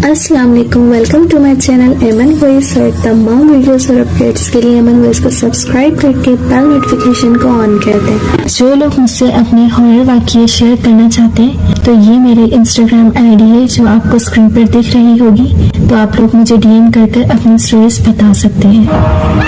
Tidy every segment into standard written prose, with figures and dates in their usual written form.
अस्सलाम वालेकुम, welcome to my channel एमन वॉइस। और तमाम वीडियोस और अपडेट्स के लिए एमन वॉइस को सब्सक्राइब करके बेल नोटिफिकेशन को ऑन कर दें। जो लोग मुझसे अपने हॉरर वाक़ये शेयर करना चाहते हैं तो ये मेरे इंस्टाग्राम आईडी है जो आपको स्क्रीन पर दिख रही होगी, तो आप लोग मुझे डीएम कर अपनी स्टोरीज बता सकते हैं।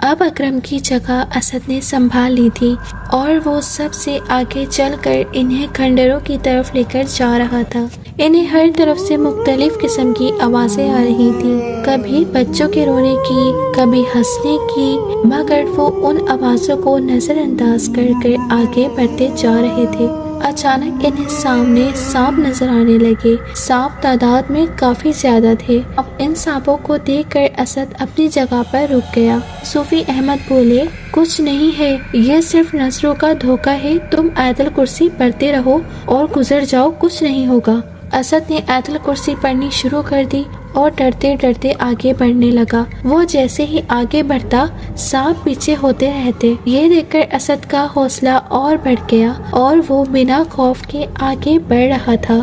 अब अकरम की जगह असद ने संभाल ली थी और वो सबसे आगे चलकर इन्हें खंडरों की तरफ लेकर जा रहा था। इन्हें हर तरफ से मुख्तलिफ किस्म की आवाजें आ रही थी, कभी बच्चों के रोने की, कभी हंसने की, मगर वो उन आवाजों को नजरअंदाज कर आगे बढ़ते जा रहे थे। अचानक इन्हें सामने सांप नजर आने लगे। सांप तादाद में काफी ज्यादा थे। अब इन सांपों को देखकर असद अपनी जगह पर रुक गया। सूफी अहमद बोले, कुछ नहीं है, ये सिर्फ नजरों का धोखा है, तुम आयतल कुर्सी पढ़ते रहो और गुजर जाओ, कुछ नहीं होगा। असद ने आयतल कुर्सी पढ़नी शुरू कर दी और डरते डरते आगे बढ़ने लगा। वो जैसे ही आगे बढ़ता सांप पीछे होते रहते। ये देखकर असद का हौसला और बढ़ गया और वो बिना खौफ के आगे बढ़ रहा था।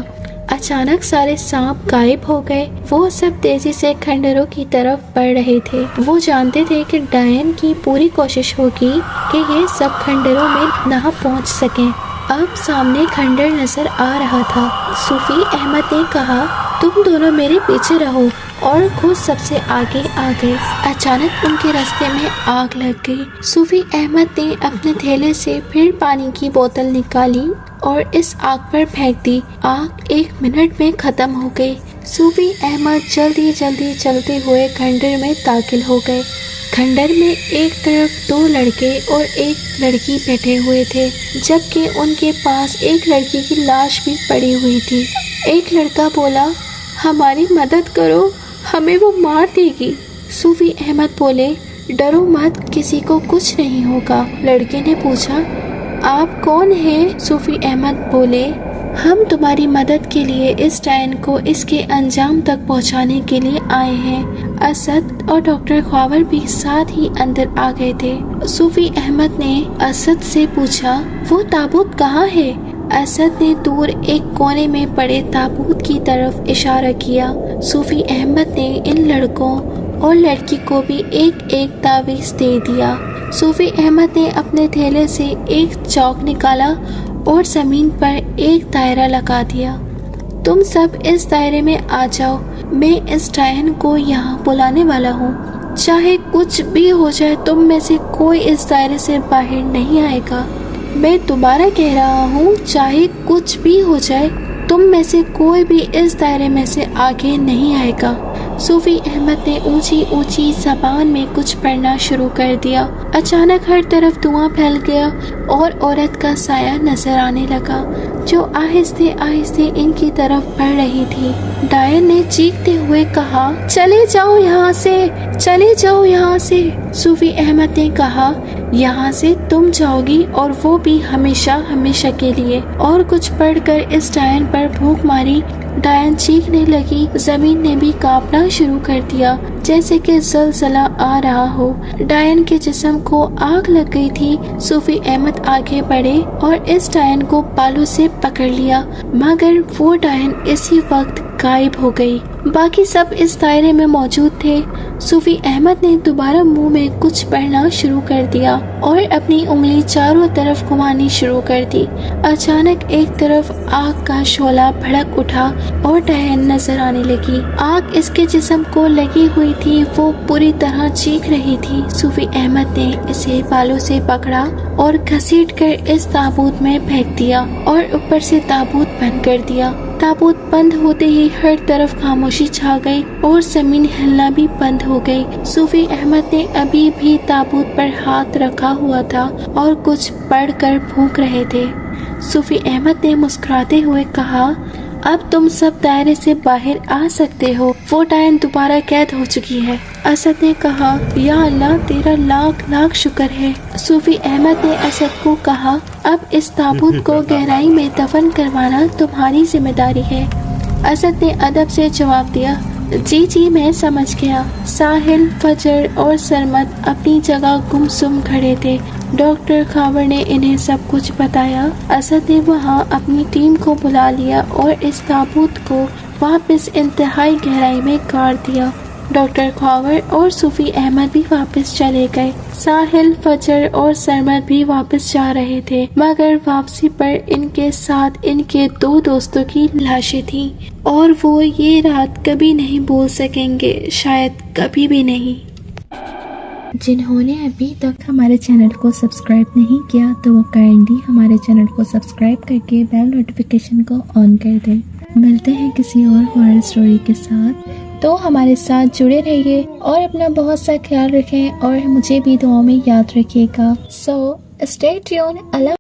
अचानक सारे सांप गायब हो गए। वो सब तेजी से खंडरों की तरफ बढ़ रहे थे। वो जानते थे कि डायन की पूरी कोशिश होगी कि ये सब खंडरों में ना पहुंच सकें। अब सामने खंडर नजर आ रहा था। सूफी अहमद ने कहा, तुम दोनों मेरे पीछे रहो, और खुद सबसे आगे आ गए। अचानक उनके रास्ते में आग लग गई। सूफी अहमद ने अपने थैले से फिर पानी की बोतल निकाली और इस आग पर फेंक दी। आग 1 मिनट में खत्म हो गई। सूफी अहमद जल्दी जल्दी चलते हुए खंडर में दाखिल हो गए। खंडर में एक तरफ 2 लड़के और एक लड़की बैठे हुए थे, जबकि उनके पास एक लड़की की लाश भी पड़ी हुई थी। एक लड़का बोला, हमारी मदद करो, हमें वो मार देगी। सूफी अहमद बोले, डरो मत, किसी को कुछ नहीं होगा। लड़के ने पूछा, आप कौन हैं? सूफी अहमद बोले, हम तुम्हारी मदद के लिए इस डायन को इसके अंजाम तक पहुंचाने के लिए आए हैं। असद और डॉक्टर ख्वावर भी साथ ही अंदर आ गए थे। सूफी अहमद ने असद से पूछा, वो ताबूत कहाँ है? असद ने दूर एक कोने में पड़े ताबूत की तरफ इशारा किया। सूफी अहमद ने इन लड़कों और लड़की को भी एक एक तावीज़ दे दिया। सूफी अहमद ने अपने थैले से एक चौक निकाला और जमीन पर एक दायरा लगा दिया। तुम सब इस दायरे में आ जाओ, मैं इस डायन को यहाँ बुलाने वाला हूँ। चाहे कुछ भी हो जाए, तुम में से कोई इस दायरे से बाहर नहीं आएगा। मैं दोबारा कह रहा हूँ, चाहे कुछ भी हो जाए, तुम में से कोई भी इस दायरे में से आगे नहीं आएगा। सूफी अहमद ने ऊंची ऊंची ज़बान में कुछ पढ़ना शुरू कर दिया। अचानक हर तरफ धुआं फैल गया और औरत का साया नजर आने लगा, जो आहिस्ते आहिस्ते इनकी तरफ बढ़ रही थी। डायन ने चीखते हुए कहा, चले जाओ यहाँ से, चले जाओ यहाँ से। सूफी अहमद ने कहा, यहाँ से तुम जाओगी, और वो भी हमेशा हमेशा के लिए। और कुछ पढ़कर इस डायन पर फूंक मारी। डायन चीखने लगी। जमीन ने भी कांपना शुरू कर दिया, जैसे कि ज़लज़ला आ रहा हो। डायन के जिस्म को आग लग गई थी। सूफी अहमद आगे बढ़े और इस डायन को बालों से पकड़ लिया, मगर वो डायन इसी वक्त गायब हो गई। बाकी सब इस दायरे में मौजूद थे। सूफी अहमद ने दोबारा मुंह में कुछ पढ़ना शुरू कर दिया और अपनी उंगली चारों तरफ घुमानी शुरू कर दी। अचानक एक तरफ आग का शोला भड़क उठा और डायन नजर आने लगी। आग इसके जिस्म को लगी हुई थी, वो पूरी तरह चीख रही थी। सूफी अहमद ने इसे बालों से पकड़ा और घसीटकर इस ताबूत में फेंक दिया और ऊपर से ताबूत बंद कर दिया। ताबूत बंद होते ही हर तरफ खामोशी छा गई और जमीन हिलना भी बंद हो गई। सूफी अहमद ने अभी भी ताबूत पर हाथ रखा हुआ था और कुछ पढ़कर फूंक रहे थे। सूफी अहमद ने मुस्कुराते हुए कहा, अब तुम सब दायरे से बाहर आ सकते हो, वो डायन दोबारा कैद हो चुकी है। असद ने कहा, या अल्लाह, तेरा लाख लाख शुक्र है। सूफी अहमद ने असद को कहा, अब इस ताबूत को गहराई में दफन करवाना तुम्हारी जिम्मेदारी है। असद ने अदब से जवाब दिया, जी जी, मैं समझ गया। साहिल, फजर और सरमद अपनी जगह गुमसुम खड़े थे। ڈاکٹر خاور نے انہیں سب کچھ بتایا۔ اسد نے وہاں اپنی ٹیم کو بلا لیا اور اس تابوت کو واپس انتہائی گہرائی میں گاڑ دیا۔ ڈاکٹر خاور اور صوفی احمد بھی واپس چلے گئے۔ ساحل، فجر اور سرمد بھی واپس جا رہے تھے، مگر واپسی پر ان کے ساتھ ان کے 2 دوستوں کی لاشیں تھیں اور وہ یہ رات کبھی نہیں بھول سکیں گے، شاید کبھی بھی نہیں۔ جنہوں نے ابھی تک ہمارے چینل کو سبسکرائب نہیں کیا تو وہ کائنڈلی ہمارے چینل کو سبسکرائب کر کے بیل نوٹیفیکیشن کو آن کر دیں۔ ملتے ہیں کسی اور ہارر سٹوری کے ساتھ، تو ہمارے ساتھ جڑے رہیے اور اپنا بہت سا خیال رکھیں اور مجھے بھی دعاؤں میں یاد رکھیے گا۔ So stay tune. اللہ